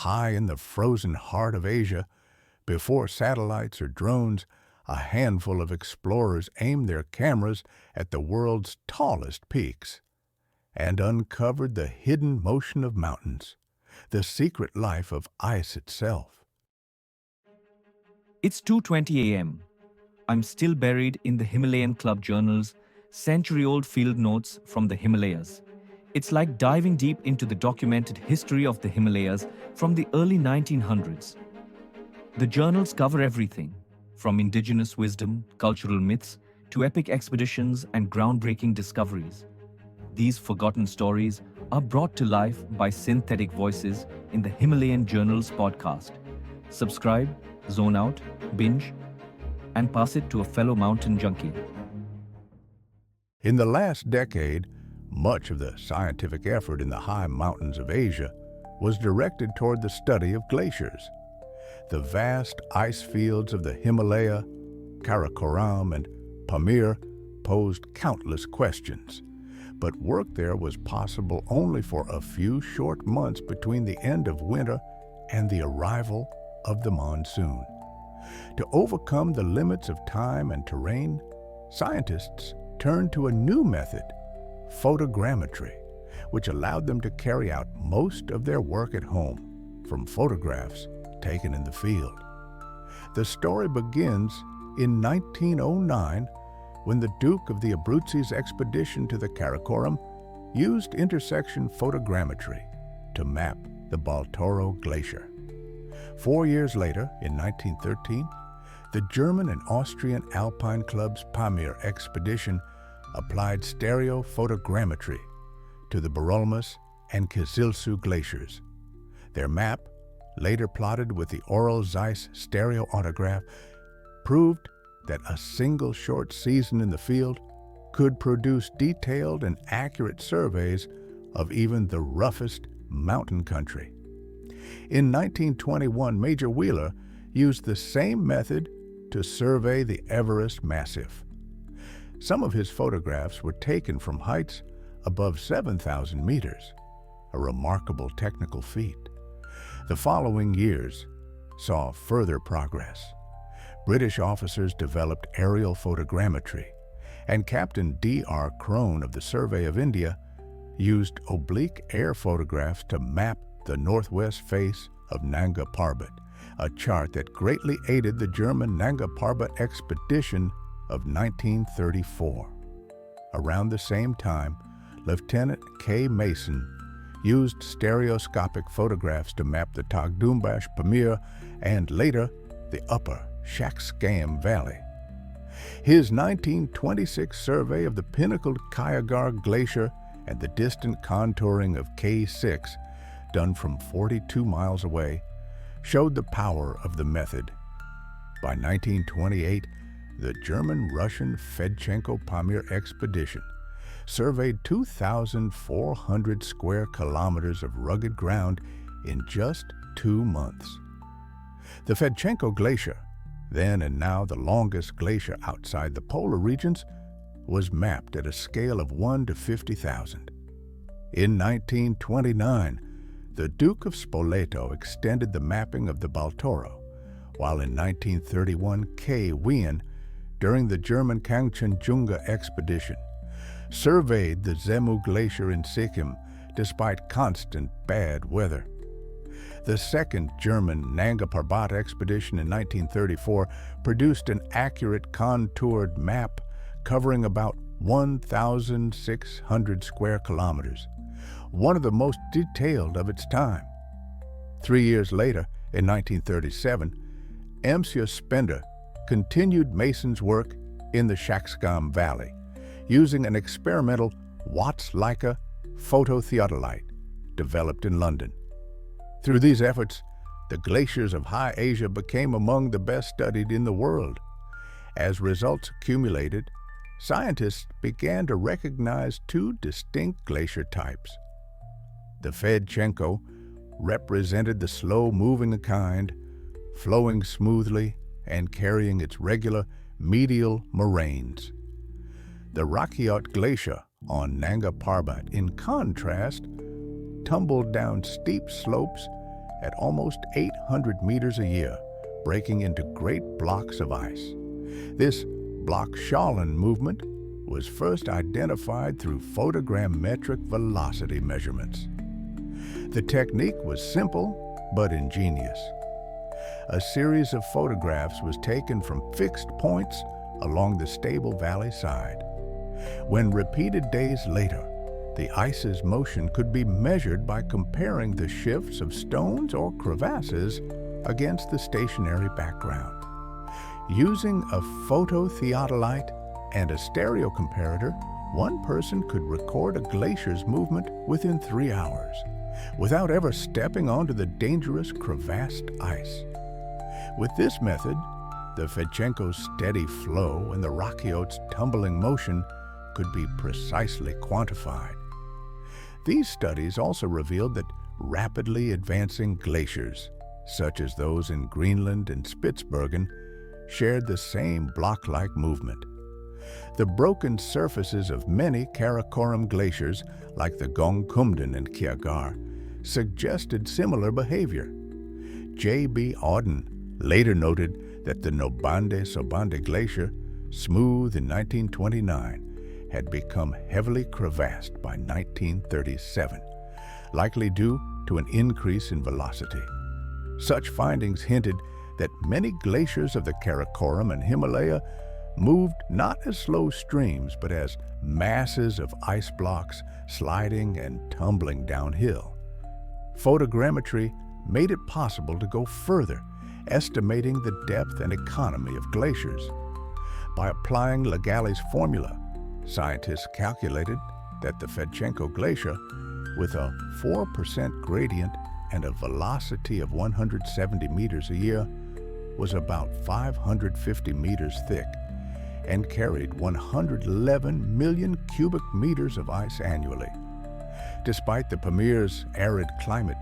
high in the frozen heart of Asia, before satellites or drones, a handful of explorers aimed their cameras at the world's tallest peaks and uncovered the hidden motion of mountains, the secret life of ice itself. It's 2:20 a.m. I'm still buried in the Himalayan Club Journals, century-old field notes from the Himalayas. It's like diving deep into the documented history of the Himalayas from the early 1900s. The journals cover everything, from indigenous wisdom, cultural myths, to epic expeditions and groundbreaking discoveries. These forgotten stories are brought to life by synthetic voices in the Himalayan Journals podcast. Subscribe, zone out, binge, and pass it to a fellow mountain junkie. In the last decade, much of the scientific effort in the high mountains of Asia was directed toward the study of glaciers. The vast ice fields of the Himalaya, Karakoram, and Pamir posed countless questions, but work there was possible only for a few short months between the end of winter and the arrival of the monsoon. To overcome the limits of time and terrain, scientists turned to a new method, photogrammetry, which allowed them to carry out most of their work at home from photographs taken in the field. The story begins in 1909 when the Duke of the Abbruzzi's expedition to the Karakoram used intersection photogrammetry to map the Baltoro Glacier. 4 years later, in 1913, the German and Austrian Alpine Club's Pamir expedition applied stereo-photogrammetry to the Borolmus and Kizilsu glaciers. Their map, later plotted with the Oral Zeiss stereoautograph, proved that a single short season in the field could produce detailed and accurate surveys of even the roughest mountain country. In 1921, Major Wheeler used the same method to survey the Everest Massif. Some of his photographs were taken from heights above 7,000 meters, a remarkable technical feat. The following years saw further progress. British officers developed aerial photogrammetry, and Captain D.R. Crone of the Survey of India used oblique air photographs to map the northwest face of Nanga Parbat, a chart that greatly aided the German Nanga Parbat expedition of 1934. Around the same time, Lieutenant K. Mason used stereoscopic photographs to map the Tagdumbash Pamir and later the upper Shacksgam Valley. His 1926 survey of the pinnacled Kayagar Glacier and the distant contouring of K6, done from 42 miles away, showed the power of the method. By 1928, the German-Russian Fedchenko Pamir expedition surveyed 2,400 square kilometers of rugged ground in just 2 months. The Fedchenko Glacier, then and now the longest glacier outside the polar regions, was mapped at a scale of 1 to 50,000. In 1929, the Duke of Spoleto extended the mapping of the Baltoro, while in 1931 K. Wien, during the German Kangchenjunga expedition, surveyed the Zemu Glacier in Sikkim despite constant bad weather. The second German Nanga Parbat expedition in 1934 produced an accurate contoured map covering about 1,600 square kilometers, one of the most detailed of its time. 3 years later, in 1937, Monsieur Spender continued Mason's work in the Shacksgam Valley, using an experimental Watts-Leica phototheodolite developed in London. Through these efforts, the glaciers of High Asia became among the best studied in the world. As results accumulated, scientists began to recognize 2 distinct glacier types. The Fedchenko represented the slow-moving kind, flowing smoothly and carrying its regular medial moraines. The Rakiot Glacier on Nanga Parbat, in contrast, tumbled down steep slopes at almost 800 meters a year, breaking into great blocks of ice. This block-Schollen movement was first identified through photogrammetric velocity measurements. The technique was simple but ingenious. A series of photographs was taken from fixed points along the stable valley side. When repeated days later, the ice's motion could be measured by comparing the shifts of stones or crevasses against the stationary background. Using a phototheodolite and a stereo comparator, one person could record a glacier's movement within 3 hours, without ever stepping onto the dangerous crevassed ice. With this method, the Fedchenko's steady flow and the Rakiote's tumbling motion could be precisely quantified. These studies also revealed that rapidly advancing glaciers, such as those in Greenland and Spitsbergen, shared the same block-like movement. The broken surfaces of many Karakoram glaciers, like the Gongkumden and Kiagar, suggested similar behavior. J.B. Auden later noted that the Noande Glacier, smooth in 1929, had become heavily crevassed by 1937, likely due to an increase in velocity. Such findings hinted that many glaciers of the Karakoram and Himalaya moved not as slow streams, but as masses of ice blocks sliding and tumbling downhill. Photogrammetry made it possible to go further, estimating the depth and economy of glaciers. By applying Legel's formula, scientists calculated that the Fedchenko Glacier, with a 4% gradient and a velocity of 170 meters a year, was about 550 meters thick and carried 111 million cubic meters of ice annually. Despite the Pamir's arid climate,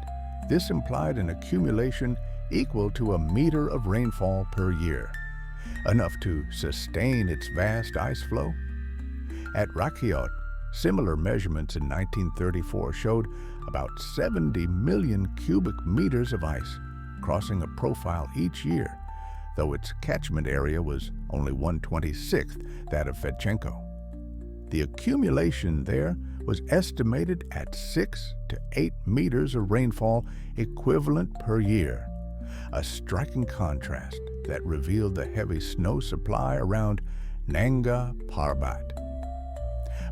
this implied an accumulation equal to a meter of rainfall per year, enough to sustain its vast ice flow. At Rakiote, similar measurements in 1934 showed about 70 million cubic meters of ice crossing a profile each year, though its catchment area was only 1/26th that of Fedchenko. The accumulation there was estimated at 6 to 8 meters of rainfall equivalent per year, a striking contrast that revealed the heavy snow supply around Nanga Parbat.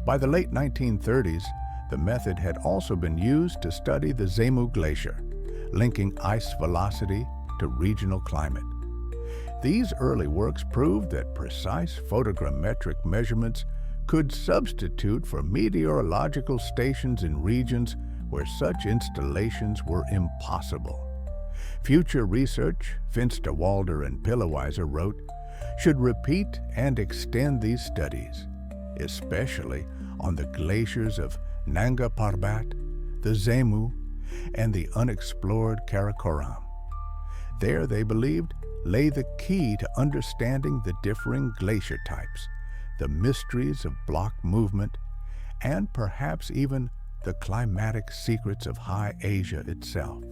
By the late 1930s, the method had also been used to study the Zemu Glacier, linking ice velocity to regional climate. These early works proved that precise photogrammetric measurements could substitute for meteorological stations in regions where such installations were impossible. Future research, Finsterwalder and Pilleweiser wrote, should repeat and extend these studies, especially on the glaciers of Nanga Parbat, the Zemu, and the unexplored Karakoram. There, they believed, lay the key to understanding the differing glacier types, the mysteries of block movement, and perhaps even the climatic secrets of High Asia itself.